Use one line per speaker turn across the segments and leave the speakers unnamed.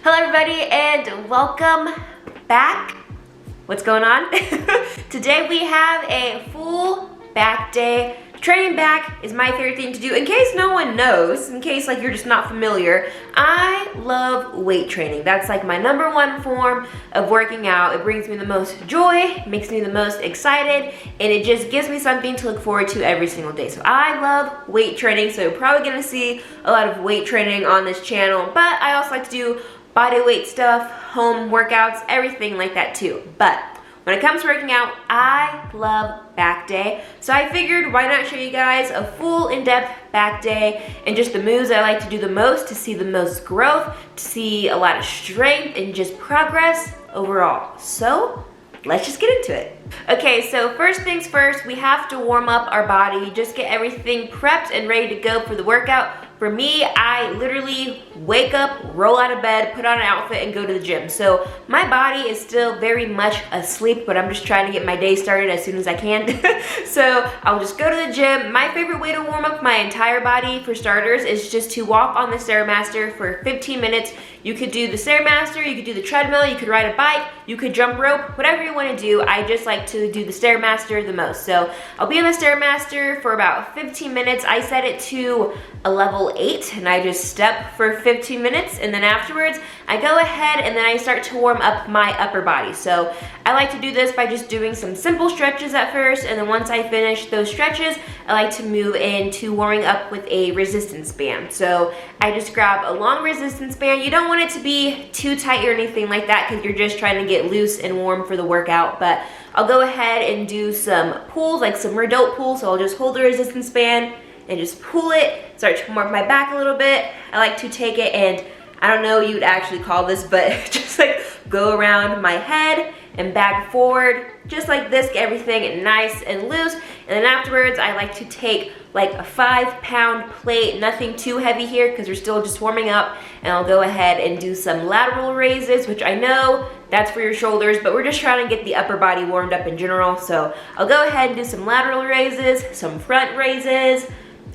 Hello everybody and welcome back. What's going on? Today we have a full back day. Training back is my favorite thing to do. In case no one knows, in case like you're just not familiar, I love weight training. That's like my #1 form of working out. It brings me the most joy, makes me the most excited, and it just gives me something to look forward to every single day. So I love weight training, so you're probably gonna see a lot of weight training on this channel, but I also like to do body weight stuff, home workouts, everything like that too. But when it comes to working out, I love back day. So I figured why not show you guys a full in-depth back day and just the moves I like to do the most to see the most growth, to see a lot of strength and just progress overall. So let's just get into it. Okay, so first things first, we have to warm up our body, just get everything prepped and ready to go for the workout. For me, I literally wake up, roll out of bed, put on an outfit, and go to the gym. So my body is still very much asleep, but I'm just trying to get my day started as soon as I can. So I'll just go to the gym. My favorite way to warm up my entire body, for starters, is just to walk on the Stairmaster for 15 minutes. You could do the Stairmaster, you could do the treadmill, you could ride a bike, you could jump rope, whatever you want to do. I just like to do the Stairmaster the most. So I'll be on the Stairmaster for about 15 minutes. I set it to a level 8 and I just step for 15 minutes, and then afterwards I go ahead and then I start to warm up my upper body. So I like to do this by just doing some simple stretches at first, and then once I finish those stretches, I like to move into warming up with a resistance band. So I just grab a long resistance band. You don't want it to be too tight or anything like that because you're just trying to get loose and warm for the workout, but I'll go ahead and do some pulls, like some rear delt pulls. So I'll just hold the resistance band and just pull it, start to warm up my back a little bit. I like to take it and, I don't know what you'd actually call this, but just like go around my head and back forward, just like this, get everything nice and loose. And then afterwards, I like to take like a 5-pound plate, nothing too heavy here because we're still just warming up, and I'll go ahead and do some lateral raises, which I know that's for your shoulders, but we're just trying to get the upper body warmed up in general. So I'll go ahead and do some lateral raises, some front raises,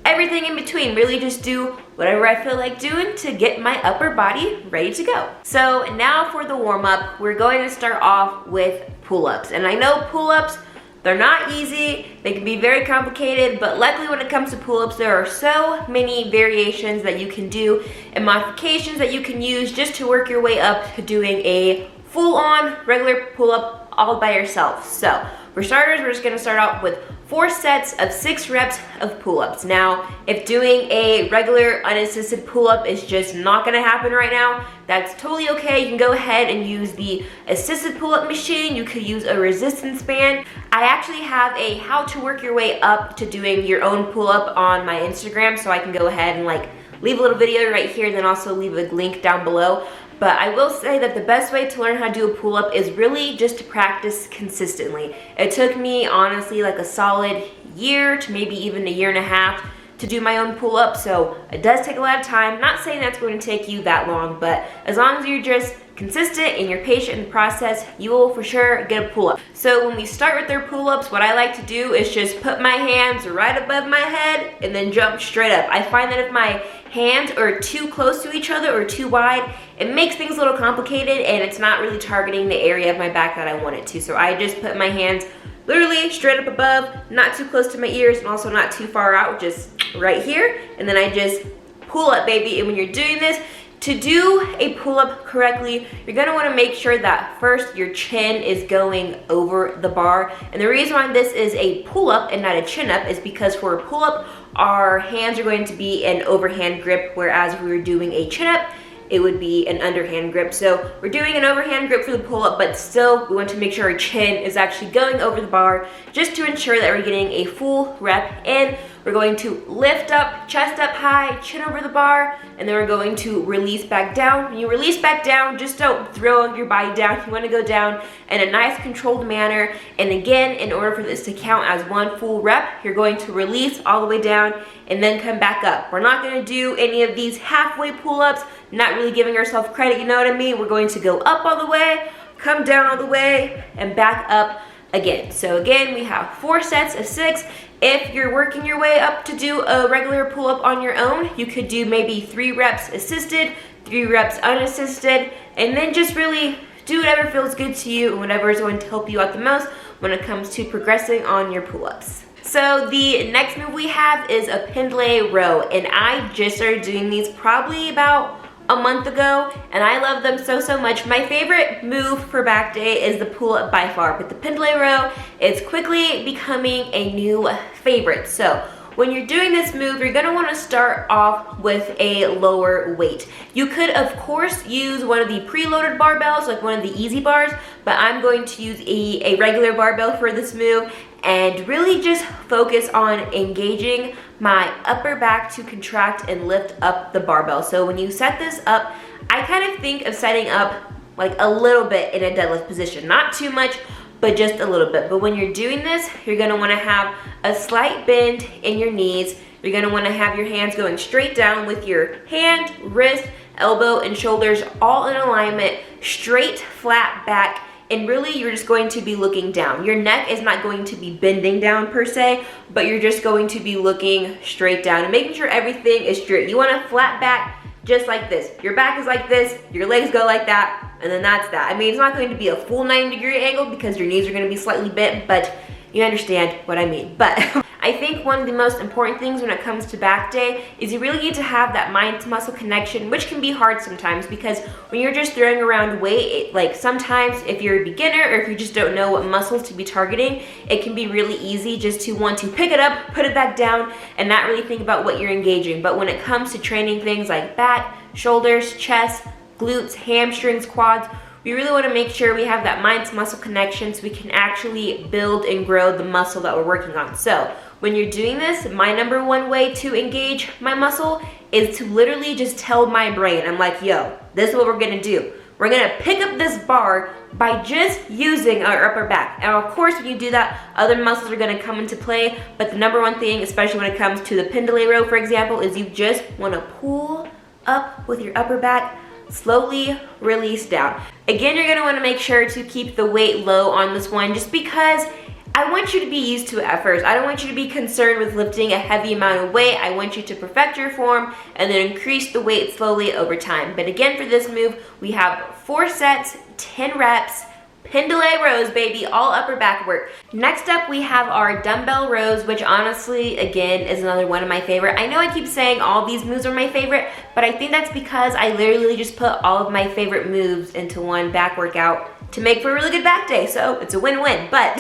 everything in between. Really just do whatever I feel like doing to get my upper body ready to go. So now for the warm-up, we're going to start off with pull-ups. And I know pull-ups, they're not easy, they can be very complicated, but luckily when it comes to pull-ups, there are so many variations that you can do and modifications that you can use just to work your way up to doing a full-on regular pull-up all by yourself. So for starters, we're just gonna start out with 4 sets of 6 reps of pull-ups. Now, if doing a regular unassisted pull-up is just not gonna happen right now, that's totally okay. You can go ahead and use the assisted pull-up machine. You could use a resistance band. I actually have a how to work your way up to doing your own pull-up on my Instagram, so I can go ahead and like leave a little video right here, and then also leave a link down below. But I will say that the best way to learn how to do a pull-up is really just to practice consistently. It took me, honestly, like a solid year to maybe even a 1.5 years to do my own pull-up, so it does take a lot of time. Not saying that's going to take you that long, but as long as you're just consistent and you're patient in the process, you will for sure get a pull-up. So when we start with our pull-ups, what I like to do is just put my hands right above my head and then jump straight up. I find that if my hands are too close to each other or too wide, it makes things a little complicated and it's not really targeting the area of my back that I want it to. So I just put my hands literally straight up above, not too close to my ears and also not too far out, just right here. And then I just pull up, baby. And when you're doing this, to do a pull-up correctly, you're gonna wanna make sure that first your chin is going over the bar. And the reason why this is a pull-up and not a chin-up is because for a pull-up, our hands are going to be an overhand grip, whereas if we were doing a chin-up, it would be an underhand grip. So we're doing an overhand grip for the pull-up, but still we want to make sure our chin is actually going over the bar just to ensure that we're getting a full rep in. We're going to lift up, chest up high, chin over the bar, and then we're going to release back down. When you release back down, just don't throw your body down. You want to go down in a nice controlled manner. And again, in order for this to count as one full rep, you're going to release all the way down and then come back up. We're not going to do any of these halfway pull-ups, not really giving ourselves credit, you know what I mean? We're going to go up all the way, come down all the way, and back up again. So again, we have 4 sets of 6. If you're working your way up to do a regular pull-up on your own, you could do maybe 3 reps assisted, 3 reps unassisted, and then just really do whatever feels good to you and whatever is going to help you out the most when it comes to progressing on your pull-ups. So the next move we have is a pendlay row, and I just started doing these probably about a month ago, and I love them so much. My favorite move for back day is the pull-up by far, but the pendlay row is quickly becoming a new favorite. So when you're doing this move, you're gonna wanna start off with a lower weight. You could, of course, use one of the preloaded barbells, like one of the easy bars, but I'm going to use a regular barbell for this move and really just focus on engaging my upper back to contract and lift up the barbell. So when you set this up, I kind of think of setting up like a little bit in a deadlift position, not too much, but just a little bit. But when you're doing this, you're gonna wanna have a slight bend in your knees. You're gonna wanna have your hands going straight down with your hand, wrist, elbow, and shoulders all in alignment, straight, flat back, and really you're just going to be looking down. Your neck is not going to be bending down per se, but you're just going to be looking straight down and making sure everything is straight. You want a flat back just like this. Your back is like this, your legs go like that, and then that's that. I mean, it's not going to be a full 90-degree angle because your knees are going to be slightly bent, but you understand what I mean. But I think one of the most important things when it comes to back day is you really need to have that mind to muscle connection, which can be hard sometimes because when you're just throwing around weight, like sometimes if you're a beginner or if you just don't know what muscles to be targeting, it can be really easy just to want to pick it up, put it back down, and not really think about what you're engaging. But when it comes to training things like back, shoulders, chest, glutes, hamstrings, quads, we really want to make sure we have that mind to muscle connection so we can actually build and grow the muscle that we're working on. So when you're doing this, my number one way to engage my muscle is to literally just tell my brain, I'm like, yo, this is what we're gonna do. We're gonna pick up this bar by just using our upper back. And of course, when you do that, other muscles are gonna come into play, but the number one thing, especially when it comes to the pendlay row, for example, is you just wanna pull up with your upper back, slowly release down. Again, you're gonna wanna make sure to keep the weight low on this one just because I want you to be used to it at first. I don't want you to be concerned with lifting a heavy amount of weight. I want you to perfect your form and then increase the weight slowly over time. But again, for this move, we have 4 sets, 10 reps, pendlay rows, baby, all upper back work. Next up, we have our dumbbell rows, which honestly, again, is another one of my favorite. I know I keep saying all these moves are my favorite, but I think that's because I literally just put all of my favorite moves into one back workout to make for a really good back day, so it's a win-win. But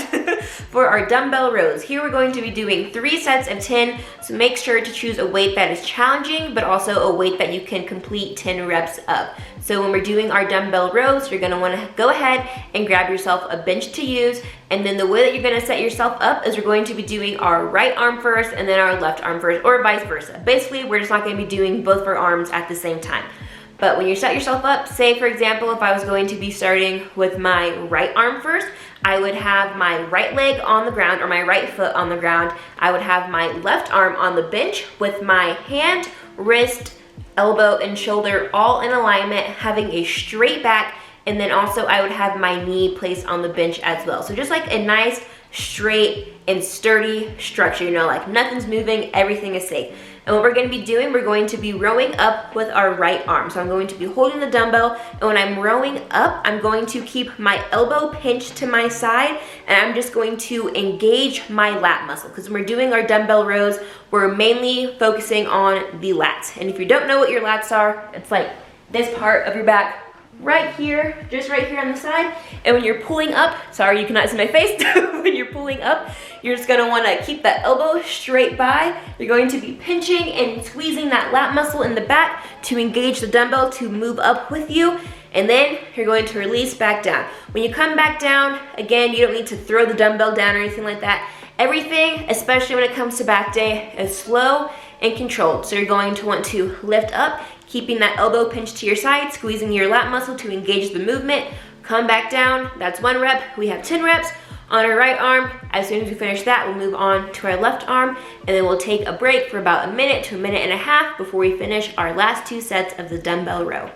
for our dumbbell rows, here we're going to be doing 3 sets of 10, so make sure to choose a weight that is challenging, but also a weight that you can complete 10 reps of. So when we're doing our dumbbell rows, you're gonna wanna go ahead and grab yourself a bench to use, and then the way that you're gonna set yourself up is we're going to be doing our right arm first and then our left arm first, or vice versa. Basically, we're just not gonna be doing both of our arms at the same time. But when you set yourself up, say for example, if I was going to be starting with my right arm first, I would have my right leg on the ground or my right foot on the ground. I would have my left arm on the bench with my hand, wrist, elbow, and shoulder all in alignment, having a straight back, and then also I would have my knee placed on the bench as well. So just like a nice, straight, and sturdy structure, you know, like nothing's moving, everything is safe. And what we're gonna be doing, we're going to be rowing up with our right arm. So I'm going to be holding the dumbbell, and when I'm rowing up, I'm going to keep my elbow pinched to my side, and I'm just going to engage my lat muscle. Because when we're doing our dumbbell rows, we're mainly focusing on the lats. And if you don't know what your lats are, it's like this part of your back right here, just right here on the side. And when you're pulling up, sorry you cannot see my face, when you're pulling up, you're just gonna wanna keep that elbow straight by. You're going to be pinching and squeezing that lat muscle in the back to engage the dumbbell to move up with you. And then you're going to release back down. When you come back down, again, you don't need to throw the dumbbell down or anything like that. Everything, especially when it comes to back day, is slow and controlled. So you're going to want to lift up, keeping that elbow pinched to your side, squeezing your lat muscle to engage the movement. Come back down, that's 1 rep. We have 10 reps on our right arm. As soon as we finish that, we'll move on to our left arm, and then we'll take a break for about a minute to a minute and a half before we finish our last 2 sets of the dumbbell row.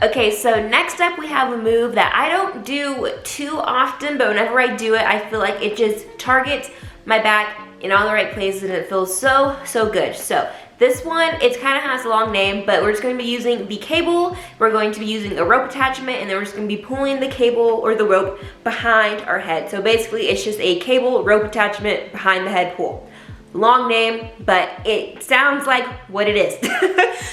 Okay, so next up we have a move that I don't do too often, but whenever I do it, I feel like it just targets my back in all the right places and it feels so good. So this one, it kind of has a long name, but we're just going to be using the cable, we're going to be using a rope attachment, and then we're just going to be pulling the cable or the rope behind our head. So basically, it's just a cable rope attachment behind the head pull. Long name, but it sounds like what it is.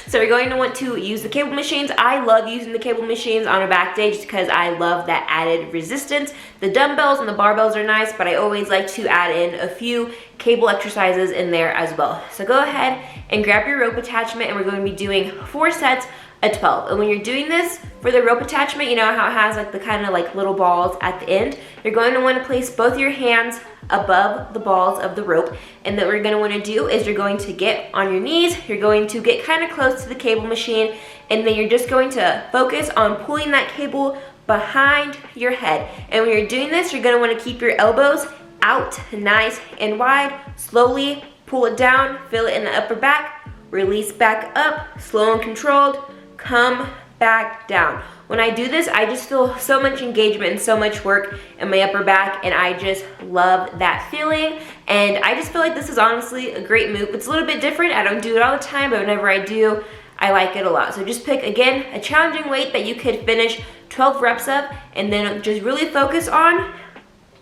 So you're going to want to use the cable machines. I love using the cable machines on a back day just because I love that added resistance. The dumbbells and the barbells are nice, but I always like to add in a few cable exercises in there as well. So go ahead and grab your rope attachment, and we're going to be doing 4 sets of 12. And when you're doing this for the rope attachment, you know how it has like the kind of like little balls at the end? You're going to want to place both your hands above the balls of the rope, and then what you're going to want to do is you're going to get on your knees, you're going to get kind of close to the cable machine, and then you're just going to focus on pulling that cable behind your head. And when you're doing this, you're going to want to keep your elbows out nice and wide. Slowly pull it down, feel it in the upper back, release back up, slow and controlled, come back down. When I do this, I just feel so much engagement and so much work in my upper back, and I just love that feeling. And I just feel like this is honestly a great move. It's a little bit different. I don't do it all the time, but whenever I do, I like it a lot. So just pick, again, a challenging weight that you could finish 12 reps of, and then just really focus on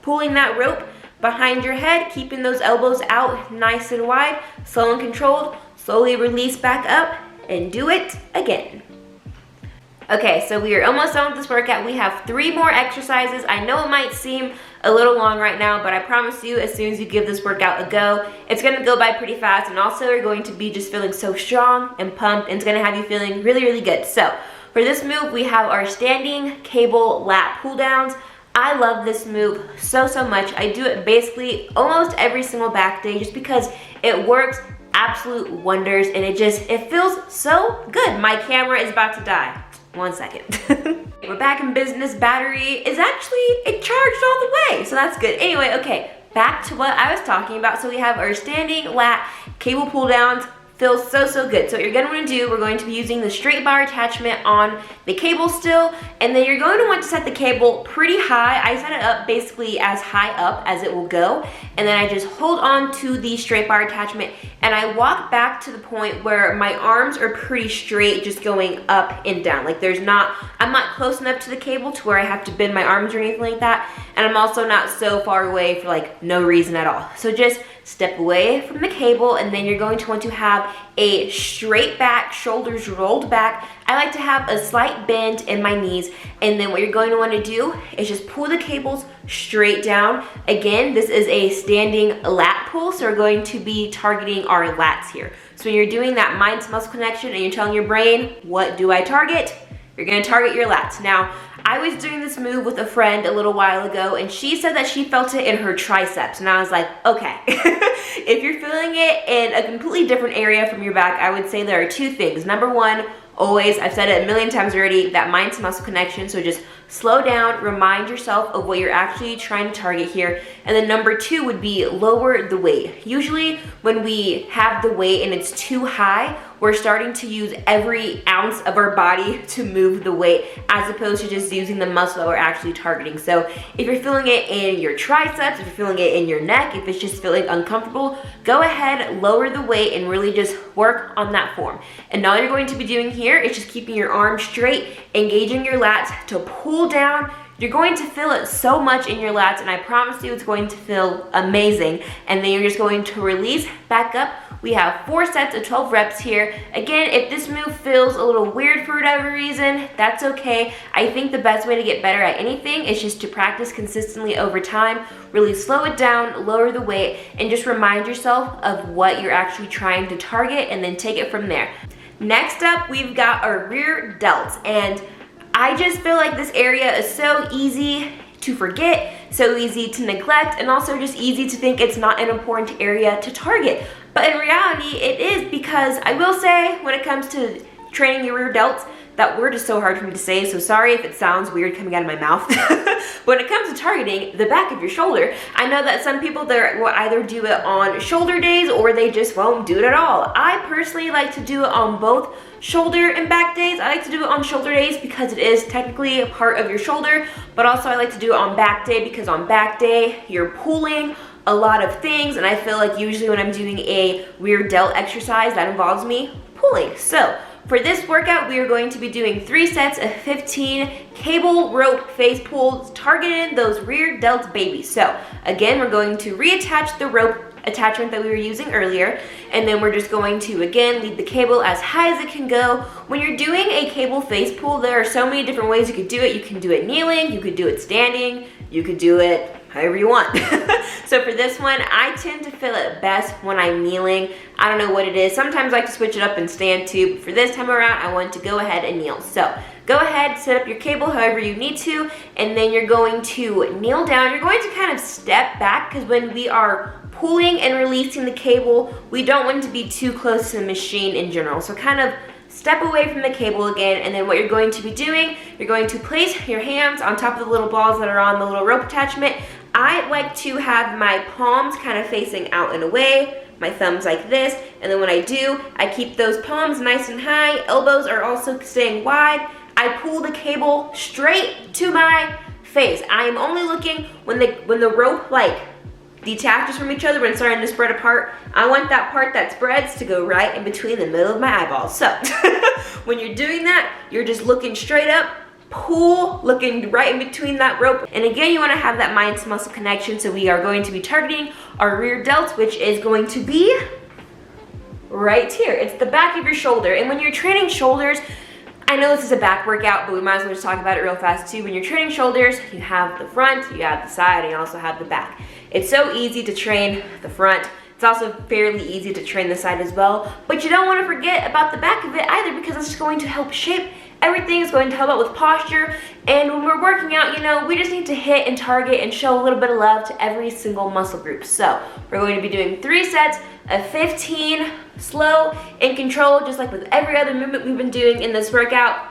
pulling that rope behind your head, keeping those elbows out nice and wide, slow and controlled. Slowly release back up and do it again. Okay, so we are almost done with this workout. We have 3 more exercises. I know it might seem a little long right now, but I promise you, as soon as you give this workout a go, it's gonna go by pretty fast, and also you're going to be just feeling so strong and pumped, and it's gonna have you feeling really, really good. So for this move, we have our standing cable lat pull downs. I love this move so much. I do it basically almost every single back day just because it works absolute wonders, and it feels so good. My camera is about to die. 1 second. We're back in business. Battery is actually, it charged all the way, so that's good. Anyway, okay, back to what I was talking about. So we have our standing lat cable pull downs. Feels so good. So what you're going to want to do, we're going to be using the straight bar attachment on the cable still, and then you're going to want to set the cable pretty high. I set it up basically as high up as it will go, and then I just hold on to the straight bar attachment, and I walk back to the point where my arms are pretty straight, just going up and down. Like I'm not close enough to the cable to where I have to bend my arms or anything like that, and I'm also not so far away for like no reason at all. So just step away from the cable, and then you're going to want to have a straight back, shoulders rolled back. I like to have a slight bend in my knees, and then what you're going to want to do is just pull the cables straight down. Again, this is a standing lat pull, so we're going to be targeting our lats here. So when you're doing that mind to muscle connection and you're telling your brain, what do I target? You're going to target your lats. Now, I was doing this move with a friend a little while ago, and she said that she felt it in her triceps, and I was like, okay. If you're feeling it in a completely different area from your back, I would say there are 2 things. Number 1, always, I've said it a million times already, that mind to muscle connection. So just slow down, remind yourself of what you're actually trying to target here. And then number 2 would be lower the weight. Usually when we have the weight and it's too high, we're starting to use every ounce of our body to move the weight, as opposed to just using the muscle that we're actually targeting. So if you're feeling it in your triceps, if you're feeling it in your neck, if it's just feeling uncomfortable, go ahead, lower the weight, and really just work on that form. And all you're going to be doing here is just keeping your arms straight, engaging your lats to pull down. You're going to feel it so much in your lats, and I promise you it's going to feel amazing. And then you're just going to release back up. We have 4 sets of 12 reps here. Again, if this move feels a little weird for whatever reason, that's okay. I think the best way to get better at anything is just to practice consistently over time. Really slow it down, lower the weight, and just remind yourself of what you're actually trying to target, and then take it from there. Next up, we've got our rear delts, and I just feel like this area is so easy to forget, so easy to neglect, and also just easy to think it's not an important area to target. But in reality, it is, because I will say, when it comes to training your rear delts, that word is so hard for me to say, so sorry if it sounds weird coming out of my mouth. When it comes to targeting the back of your shoulder, I know that some people will either do it on shoulder days or they just won't do it at all. I personally like to do it on both shoulder and back days. I like to do it on shoulder days because it is technically a part of your shoulder, but also I like to do it on back day because on back day, you're pulling a lot of things, and I feel like usually when I'm doing a rear delt exercise, that involves me pulling. So for this workout, we are going to be doing 3 sets of 15 cable rope face pulls, targeting those rear delts, baby. So again, we're going to reattach the rope attachment that we were using earlier, and then we're just going to again lead the cable as high as it can go. When you're doing a cable face pull, there are so many different ways you could do it. You can do it kneeling, you could do it standing, you could do it however you want. So for this one, I tend to feel it best when I'm kneeling. I don't know what it is. Sometimes I like to switch it up and stand too, but for this time around, I want to go ahead and kneel. So go ahead, set up your cable however you need to, and then you're going to kneel down. You're going to kind of step back, because when we are pulling and releasing the cable, we don't want it to be too close to the machine in general. So kind of step away from the cable again, and then what you're going to be doing, you're going to place your hands on top of the little balls that are on the little rope attachment. I like to have my palms kind of facing out and away, my thumbs like this, and then when I do, I keep those palms nice and high, elbows are also staying wide. I pull the cable straight to my face. I am only looking when the rope like detaches from each other, when it's starting to spread apart. I want that part that spreads to go right in between the middle of my eyeballs. So when you're doing that, you're just looking straight up, pull, looking right in between that rope. And again, you want to have that mind to muscle connection. So we are going to be targeting our rear delts, which is going to be right here. It's the back of your shoulder. And when you're training shoulders, I know this is a back workout, but we might as well just talk about it real fast too. When you're training shoulders, you have the front, you have the side, and you also have the back. It's so easy to train the front. It's also fairly easy to train the side as well, but you don't want to forget about the back of it either, because it's going to help shape everything. Is going to help out with posture, and when we're working out, you know, we just need to hit and target and show a little bit of love to every single muscle group. So we're going to be doing 3 sets of 15, slow and controlled, just like with every other movement we've been doing in this workout.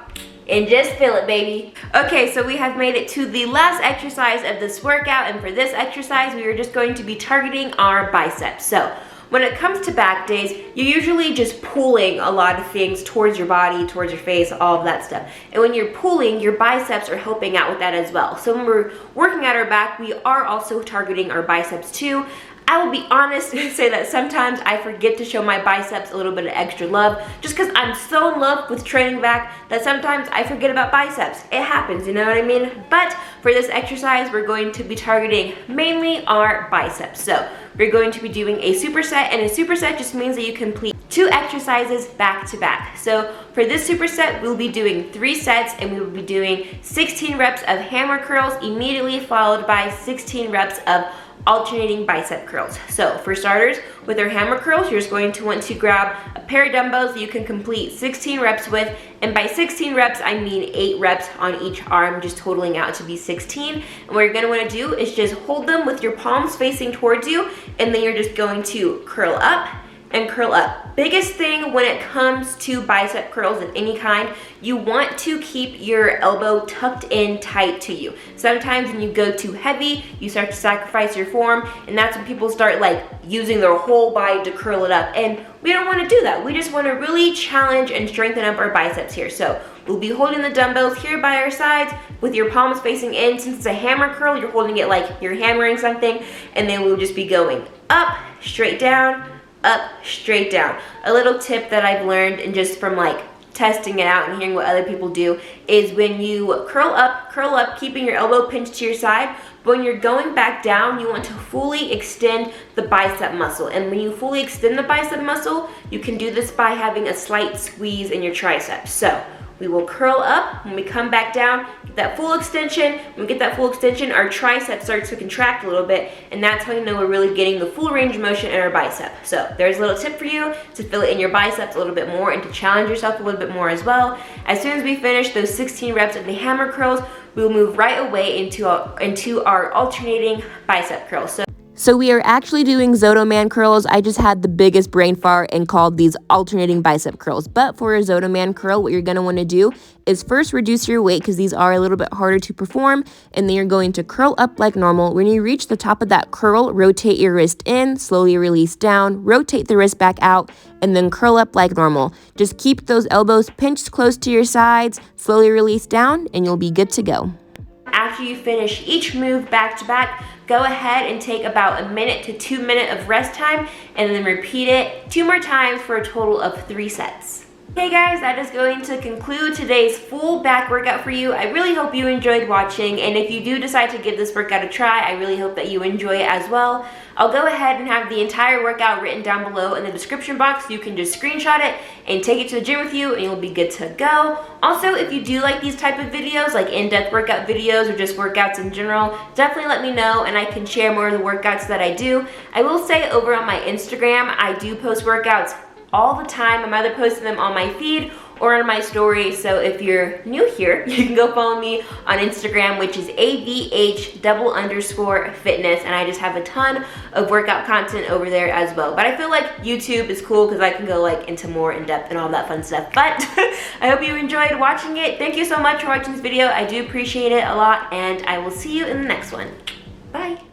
And just feel it, baby. Okay, so we have made it to the last exercise of this workout, and for this exercise, we are just going to be targeting our biceps. So when it comes to back days, you're usually just pulling a lot of things towards your body, towards your face, all of that stuff. And when you're pulling, your biceps are helping out with that as well. So when we're working at our back, we are also targeting our biceps too. I will be honest and say that sometimes I forget to show my biceps a little bit of extra love, just because I'm so in love with training back that sometimes I forget about biceps. It happens, you know what I mean? But for this exercise, we're going to be targeting mainly our biceps. So we're going to be doing a superset, and a superset just means that you complete 2 exercises back to back. So for this superset, we'll be doing 3 sets, and we will be doing 16 reps of hammer curls, immediately followed by 16 reps of alternating bicep curls. So for starters, with our hammer curls, you're just going to want to grab a pair of dumbbells that you can complete 16 reps with, and by 16 reps, I mean 8 reps on each arm, just totaling out to be 16. And what you're gonna wanna do is just hold them with your palms facing towards you, and then you're just going to curl up and curl up. Biggest thing when it comes to bicep curls of any kind, you want to keep your elbow tucked in tight to you. Sometimes when you go too heavy, you start to sacrifice your form, and that's when people start like using their whole body to curl it up. And we don't want to do that. We just want to really challenge and strengthen up our biceps here. So we'll be holding the dumbbells here by our sides with your palms facing in. Since it's a hammer curl, you're holding it like you're hammering something, and then we'll just be going up, straight down, up, straight down. A little tip that I've learned, and just from like testing it out and hearing what other people do, is when you curl up, keeping your elbow pinched to your side, but when you're going back down, you want to fully extend the bicep muscle. And when you fully extend the bicep muscle, you can do this by having a slight squeeze in your triceps. So we will curl up. When we come back down, get that full extension. When we get that full extension, our tricep starts to contract a little bit, and that's how you know we're really getting the full range of motion in our bicep. So there's a little tip for you to feel it in your biceps a little bit more and to challenge yourself a little bit more as well. As soon as we finish those 16 reps of the hammer curls, we'll move right away into our alternating bicep curls. So we are actually doing zottoman curls. I just had the biggest brain fart and called these alternating bicep curls. But for a zottoman curl, what you're gonna wanna do is first reduce your weight, because these are a little bit harder to perform, and then you're going to curl up like normal. When you reach the top of that curl, rotate your wrist in, slowly release down, rotate the wrist back out, and then curl up like normal. Just keep those elbows pinched close to your sides, slowly release down, and you'll be good to go. after you finish each move back to back, go ahead and take about 1 minute to 2 minutes of rest time and then repeat it 2 more times for a total of 3 sets. Okay guys, that is going to conclude today's full back workout for you. I really hope you enjoyed watching, and if you do decide to give this workout a try, I really hope that you enjoy it as well. I'll go ahead and have the entire workout written down below in the description box. You can just screenshot it and take it to the gym with you and you'll be good to go. Also, if you do like these type of videos, like in-depth workout videos or just workouts in general, definitely let me know and I can share more of the workouts that I do. I will say over on my Instagram, I do post workouts all the time. I'm either posting them on my feed or on my story. So if you're new here, you can go follow me on Instagram, which is AVH_fitness, and I just have a ton of workout content over there as well. But I feel like YouTube is cool because I can go like into more in depth and all that fun stuff. But I hope you enjoyed watching it. Thank you so much for watching this video. I do appreciate it a lot, and I will see you in the next one. Bye.